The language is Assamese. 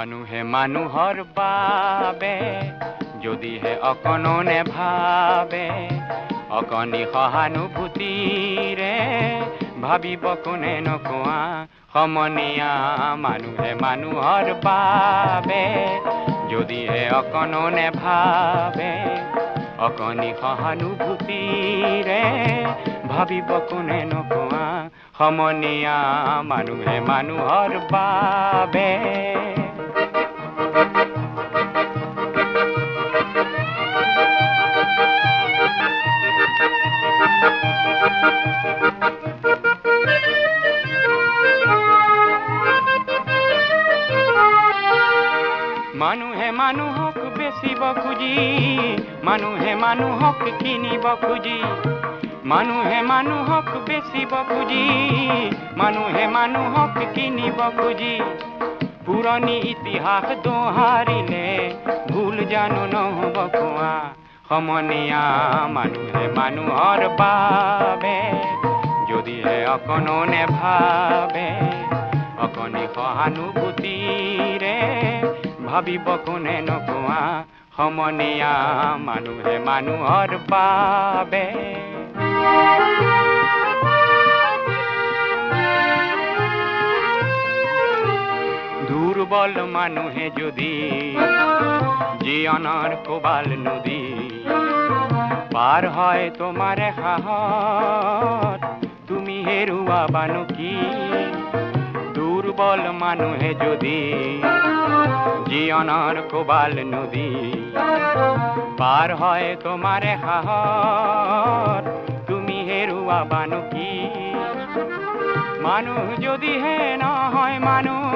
মানুহে মানুহৰ বাবে যদিহে অকণো নেভাবে অকণি সহানুভূতিৰে ভাবিব কোনে নকোৱা সমনীয়া মানুহে মানুহৰ বাবে যদিহে অকণো নেভাবে অকণি সহানুভূতিৰে ভাবিব কোনে নকোৱা সমনীয়া মানুহে মানুহৰ বাবে মানুহে মানুহক বেচিব খুজি মানুহে মানুহক কিনিব খুজি মানুহে মানুহক বেচিব খুজি মানুহে মানুহক কিনিব খুজি পুৰণি ইতিহাস দোহাৰিলে ভুল জানো নহ'ব কোৱা সমনীয়া মানুহে মানুহৰ বাবে যদিহে অকণো নেভাবে অকণি সহানুভূতিৰে ভাবিব কোনে নকোৱা সমনীয়া মানুহে মানুহৰ বাবে দুৰ্বল মানুহে যদি জীৱনৰ কোবাল নদী পাৰ হয় তোমাৰ সাহত তুমি হেৰুৱাবানো কি দুৰ্বল মানুহে যদি জীৱনৰ কোবাল নদী পাৰ হয় তোমাৰ সাহত তুমি হেৰুৱাবানো কি মানুহ যদিহে নহয় মানুহ